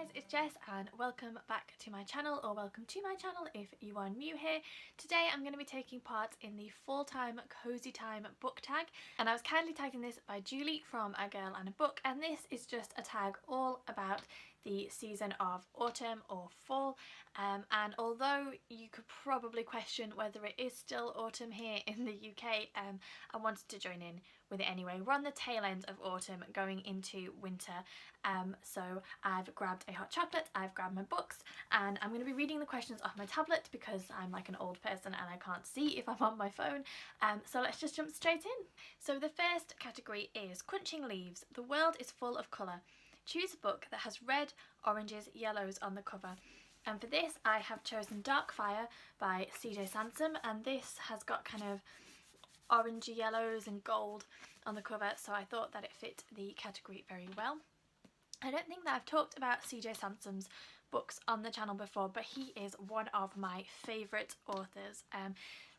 guys, it's Jess and welcome back to my channel, or welcome to my channel if you are new here. Today I'm going to be taking part in the full-time Cozy Time book tag, and I was kindly tagged in this by Julie from A Girl and a Book, and this is just a tag all about the season of autumn or fall, and although you could probably question whether it is still autumn here in the UK, I wanted to join in with it anyway. We're on the tail end of autumn going into winter, so I've grabbed a hot chocolate, I've grabbed my books, and I'm going to be reading the questions off my tablet because I'm like an old person and I can't see if I'm on my phone, so let's just jump straight in. So the first category is Crunching Leaves. The world is full of colour. Choose a book that has red, oranges, yellows on the cover. And for this I have chosen Dark Fire by CJ Sansom, and this has got kind of orangey yellows and gold on the cover, so I thought that it fit the category very well. I don't think that I've talked about CJ Sansom's books on the channel before, but he is one of my favourite authors.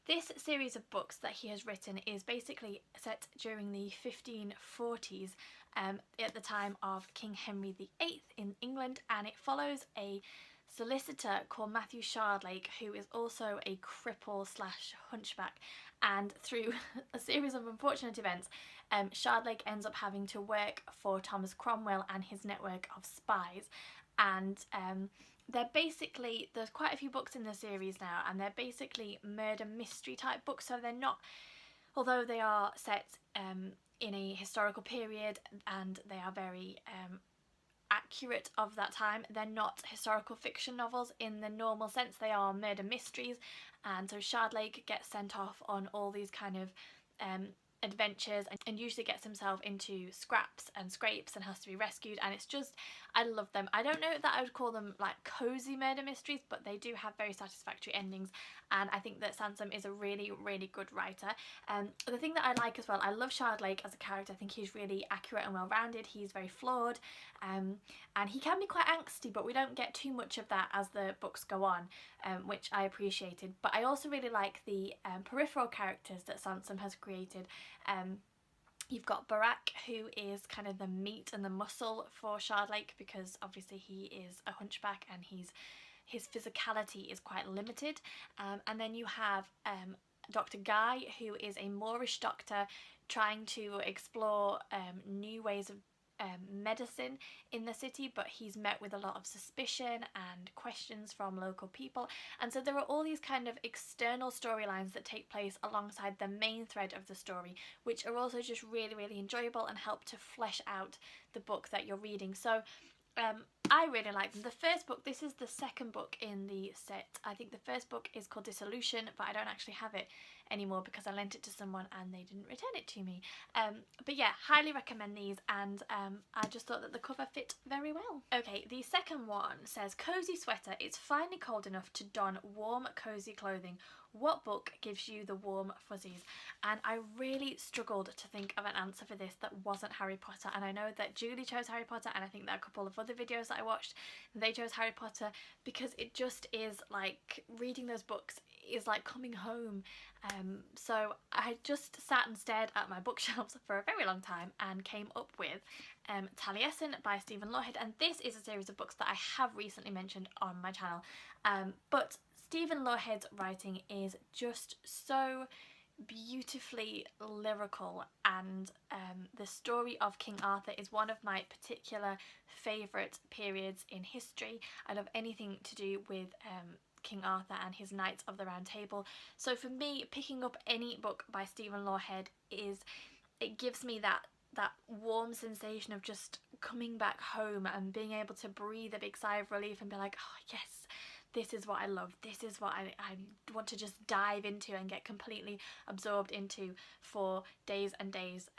This series of books that he has written is basically set during the 1540s, at the time of King Henry VIII in England, and it follows a solicitor called Matthew Shardlake, who is also a cripple slash hunchback, and through a series of unfortunate events, Shardlake ends up having to work for Thomas Cromwell and his network of spies, and they're basically, there's quite a few books in the series now, and they're basically murder mystery type books, so they're not, although they are set in a historical period and they are very accurate of that time, they're not historical fiction novels in the normal sense, they are murder mysteries. And so Shardlake gets sent off on all these kind of adventures and usually gets himself into scraps and scrapes and has to be rescued, and it's just, I love them. I don't know that I would call them like cozy murder mysteries, but they do have very satisfactory endings, and I think that Sansom is a really good writer. The thing that I like as well, I love Shardlake as a character. I think he's really accurate and well-rounded. He's very flawed, and he can be quite angsty, but we don't get too much of that as the books go on, which I appreciated. But I also really like the peripheral characters that Sansom has created. You've got Barak, who is kind of the meat and the muscle for Shardlake, because obviously he is a hunchback and his physicality is quite limited. And then you have Dr. Guy, who is a Moorish doctor trying to explore new ways of medicine in the city, but he's met with a lot of suspicion and questions from local people, and so there are all these kind of external storylines that take place alongside the main thread of the story, which are also just really enjoyable and help to flesh out the book that you're reading. So I really like them. The first book, this is the second book in the set. I think the first book is called Dissolution, but I don't actually have it anymore because I lent it to someone and they didn't return it to me. But yeah, highly recommend these, and I just thought that the cover fit very well. Okay, the second one says Cozy Sweater. It's finally cold enough to don warm, cozy clothing. What book gives you the warm fuzzies? And I really struggled to think of an answer for this that wasn't Harry Potter, and I know that Julie chose Harry Potter, and I think that a couple of other videos that I watched, they chose Harry Potter, because it just is like, reading those books is like coming home. So I just sat and stared at my bookshelves for a very long time and came up with Taliesin by Stephen Lawhead, and this is a series of books that I have recently mentioned on my channel, but Stephen Lawhead's writing is just so beautifully lyrical, and the story of King Arthur is one of my particular favourite periods in history. I love anything to do with King Arthur and his Knights of the Round Table, so for me, picking up any book by Stephen Lawhead it gives me that warm sensation of just coming back home and being able to breathe a big sigh of relief and be like, oh yes, this is what I love, this is what I want to just dive into and get completely absorbed into for days and days.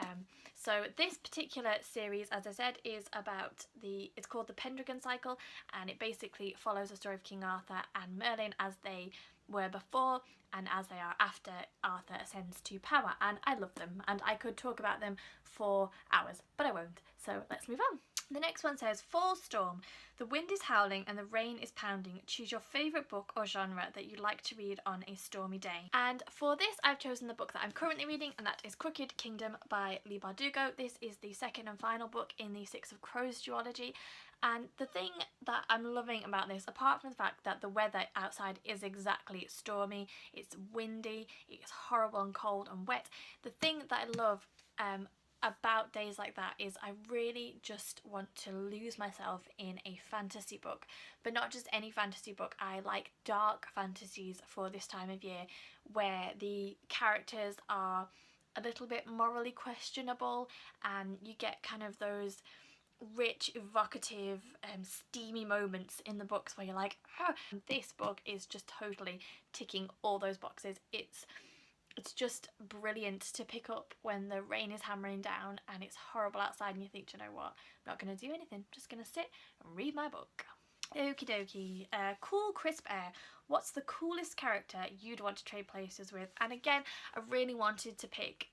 So this particular series, as I said, is about it's called the Pendragon Cycle, and it basically follows the story of King Arthur and Merlin as they were before and as they are after Arthur ascends to power, and I love them and I could talk about them for hours, but I won't, so let's move on. The next one says, Fall Storm. The wind is howling and the rain is pounding. Choose your favourite book or genre that you'd like to read on a stormy day. And for this, I've chosen the book that I'm currently reading, and that is Crooked Kingdom by Leigh Bardugo. This is the second and final book in the Six of Crows duology. And the thing that I'm loving about this, apart from the fact that the weather outside is exactly stormy, it's windy, it's horrible and cold and wet, the thing that I love about days like that is I really just want to lose myself in a fantasy book, but not just any fantasy book. I like dark fantasies for this time of year where the characters are a little bit morally questionable and you get kind of those rich, evocative, steamy moments in the books where you're like, oh, this book is just totally ticking all those boxes. It's just brilliant to pick up when the rain is hammering down and it's horrible outside and you think, you know what, I'm not going to do anything, I'm just going to sit and read my book. Okie dokie. Cool crisp air. What's the coolest character you'd want to trade places with? And again, I really wanted to pick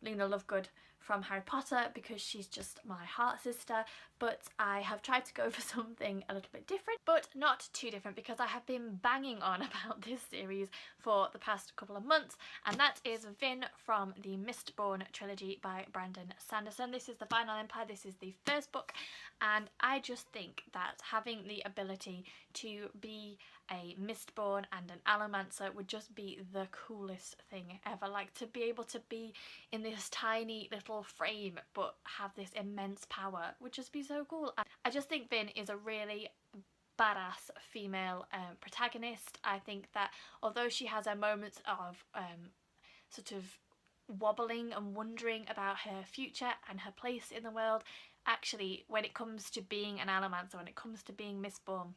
Luna Lovegood from Harry Potter because she's just my heart sister, but I have tried to go for something a little bit different, but not too different, because I have been banging on about this series for the past couple of months, and that is Vin from the Mistborn trilogy by Brandon Sanderson. This is the Final Empire. This is the first book, and I just think that having the ability to be a Mistborn and an Allomancer would just be the coolest thing ever. Like, to be able to be in this tiny little frame but have this immense power would just be so cool. I just think Vin is a really badass female protagonist. I think that although she has her moments of sort of wobbling and wondering about her future and her place in the world, actually when it comes to being an Allomancer, when it comes to being Mistborn,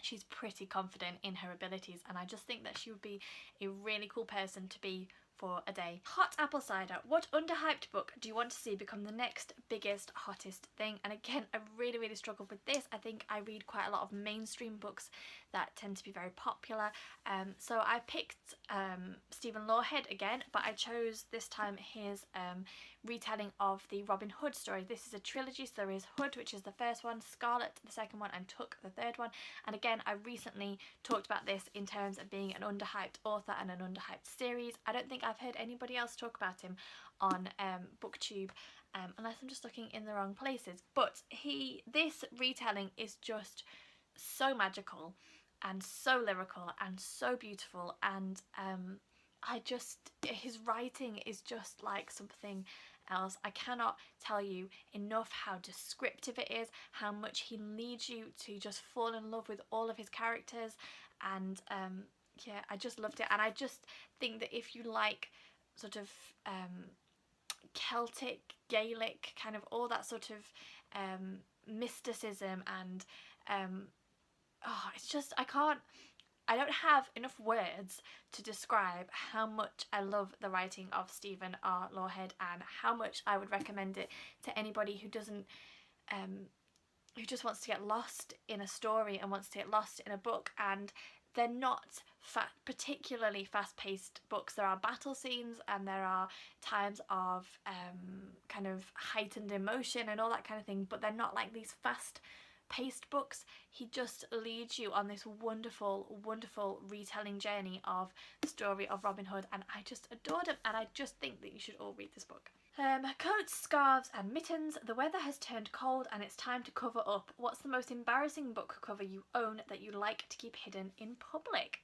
she's pretty confident in her abilities, and I just think that she would be a really cool person to be for a day. Hot apple cider. What underhyped book do you want to see become the next biggest, hottest thing? And again, I really struggled with this. I think I read quite a lot of mainstream books that tend to be very popular. So I picked Stephen Lawhead again, but I chose this time his retelling of the Robin Hood story. This is a trilogy, so there is Hood, which is the first one, Scarlet the second one, and Took the third one. And again, I recently talked about this in terms of being an underhyped author and an underhyped series. I don't think I've heard anybody else talk about him on BookTube, unless I'm just looking in the wrong places. But this retelling is just so magical and so lyrical and so beautiful, and his writing is just like something else. I cannot tell you enough how descriptive it is, how much he leads you to just fall in love with all of his characters, and yeah, I just loved it. And I just think that if you like sort of Celtic, Gaelic, kind of all that sort of mysticism and it's just, I don't have enough words to describe how much I love the writing of Stephen R. Lawhead, and how much I would recommend it to anybody who doesn't who just wants to get lost in a story and wants to get lost in a book. And they're not particularly fast-paced books. There are battle scenes and there are times of kind of heightened emotion and all that kind of thing, but they're not like these fast-paced books. He just leads you on this wonderful retelling journey of the story of Robin Hood, and I just adored him, and I just think that you should all read this book. Coats, scarves and mittens. The weather has turned cold and it's time to cover up. What's the most embarrassing book cover you own that you like to keep hidden in public?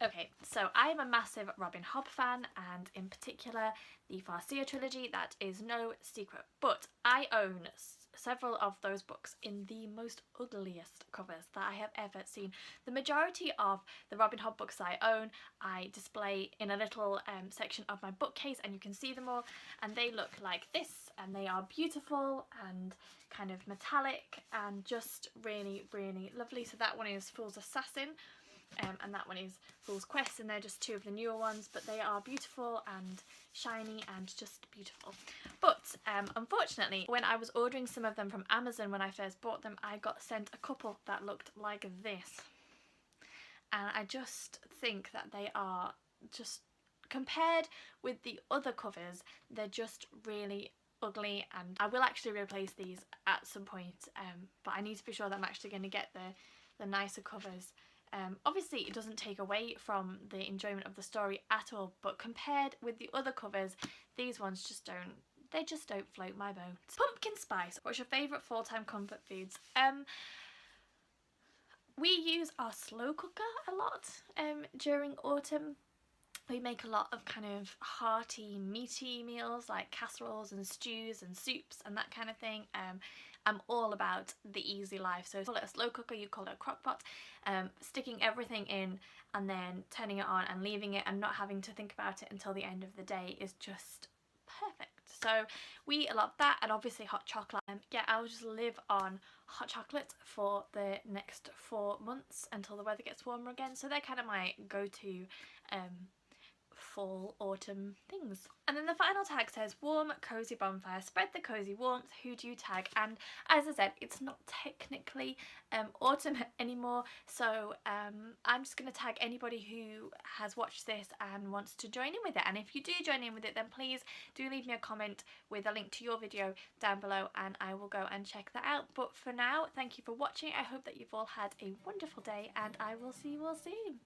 Okay, so I'm a massive Robin Hobb fan, and in particular the Farseer trilogy. That is no secret, but I own several of those books in the most ugliest covers that I have ever seen. The majority of the Robin Hobb books that I own, I display in a little section of my bookcase, and you can see them all, and they look like this, and they are beautiful and kind of metallic and just really lovely. So that one is Fool's Assassin, and that one is Fool's Quest, and they're just two of the newer ones, but they are beautiful and shiny and just beautiful. But unfortunately, when I was ordering some of them from Amazon when I first bought them, I got sent a couple that looked like this, and I just think that they are just, compared with the other covers, they're just really ugly, and I will actually replace these at some point, but I need to be sure that I'm actually going to get the nicer covers. Obviously it doesn't take away from the enjoyment of the story at all, but compared with the other covers, these ones just don't float my boat. Pumpkin spice. What's your favourite fall-time comfort foods? We use our slow cooker a lot during autumn. We make a lot of kind of hearty, meaty meals like casseroles and stews and soups and that kind of thing. I'm all about the easy life, so call it a slow cooker, you call it a crock pot. Sticking everything in and then turning it on and leaving it and not having to think about it until the end of the day is just perfect. So we love that, and obviously hot chocolate. Yeah, I'll just live on hot chocolate for the next 4 months until the weather gets warmer again. So they're kind of my go-to fall autumn things. And then the final tag says warm cozy bonfire, spread the cozy warmth, who do you tag? And as I said, it's not technically autumn anymore, so I'm just going to tag anybody who has watched this and wants to join in with it. And if you do join in with it, then please do leave me a comment with a link to your video down below and I will go and check that out. But for now, thank you for watching. I hope that you've all had a wonderful day and I will see you all soon.